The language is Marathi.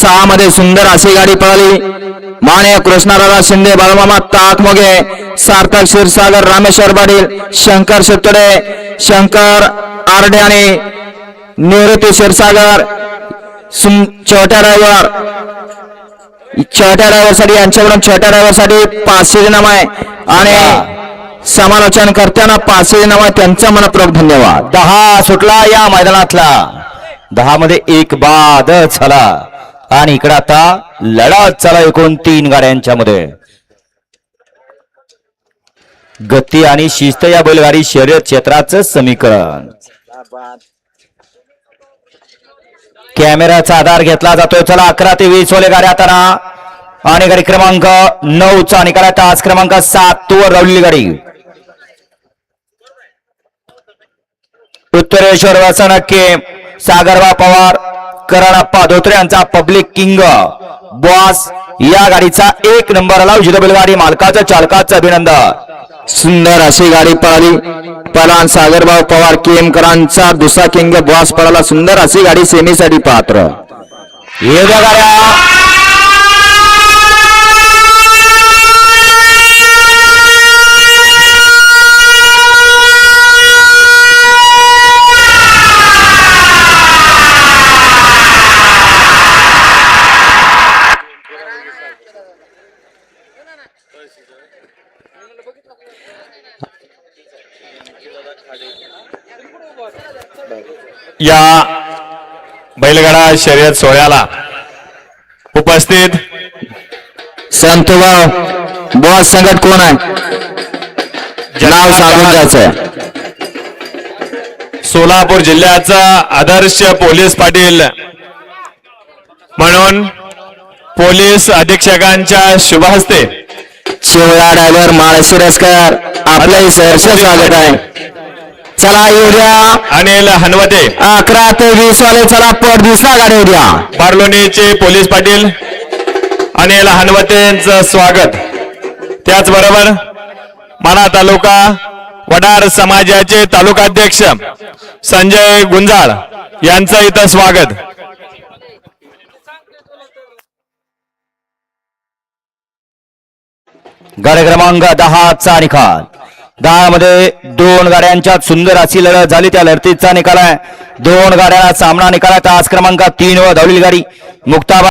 6 मध्ये सुंदर अशी गाडी पळाली। माने कृष्णाराव शिंदे, बाळमामा ताकमोगे, सार्थक क्षीरसागर, रामेश्वर पाटील, शंकर शेतडे, शंकर आरडे आणि निवृत्ती क्षीरसागर, छोट्या ड्रायव्हर साठी यांच्याकडून छोट्या ड्रायव्हर साठी 500 इनाम आहे आणि समालोचन करताना 500 इनाम आहे, त्यांचा मनपूर्वक धन्यवाद। 10 सुटला या मैदानातला, 10 मध्ये एक बाद झाला आणि इकडे आता लढत चला एकूण 3 गाड्यांच्या मध्ये। गती आणि शिस्त या बैलगाडी शर्यत क्षेत्राचं समीकरण। कॅमेराचा आधार घेतला जातोय। चला 11 ते 20 वाले गाड्या आता आणि गाडी क्रमांक 9 चा निकाल तास क्रमांक 7 वर रावलेली गाडी उत्तरेश्वर वसनके, सागरबा पवार, करणप्पा धोत्रे यांचा पब्लिक किंग बॉस या गाडीचा 1 नंबर आला। उजिद बैलगाडी मालकाचं चालकाचं अभिनंदन। सुंदर अशी गाडी पळाली। पलान सागरभाऊ पवार केमकरांचा दुसरा किंग बॉस पळाला। सुंदर अशी गाडी सेमीसाठी पात्र। हे गाड्या या बैलगाडा शर्यत सोहळ्याला उपस्थित संतोभाऊ बॉस संगत कोण आहे? नाव सांगून द्यायचं। सोलापूर जिल्ह्याचा आदर्श पोलीस पाटील म्हणून पोलीस अधीक्षकांच्या शुभ हस्ते शिवळा ड्रायव्हर माळशिरसकर आपलंही सहर्ष स्वागत आहे। चला येऊया अनिल हनवते 11 ते 20 वाले, चला पट दुसरा गाडी येऊया। बार्लोनीचे पोलीस पाटील अनिल हनवतेंचं स्वागत। त्याचबरोबर माढा तालुका वडार समाजाचे तालुकाध्यक्ष संजय गुंजाळ यांचं इथं स्वागत। गाडी क्रमांक 10 चा निकाल। 10 मध्ये 2 गाड्यांच्यात सुंदर अशी लढत झाली। त्या लढतीचा निकाल आहे 2 गाड्यांना सामना निकाल तास क्रमांक 3 वर धावलेली गाडी मुक्ताबाई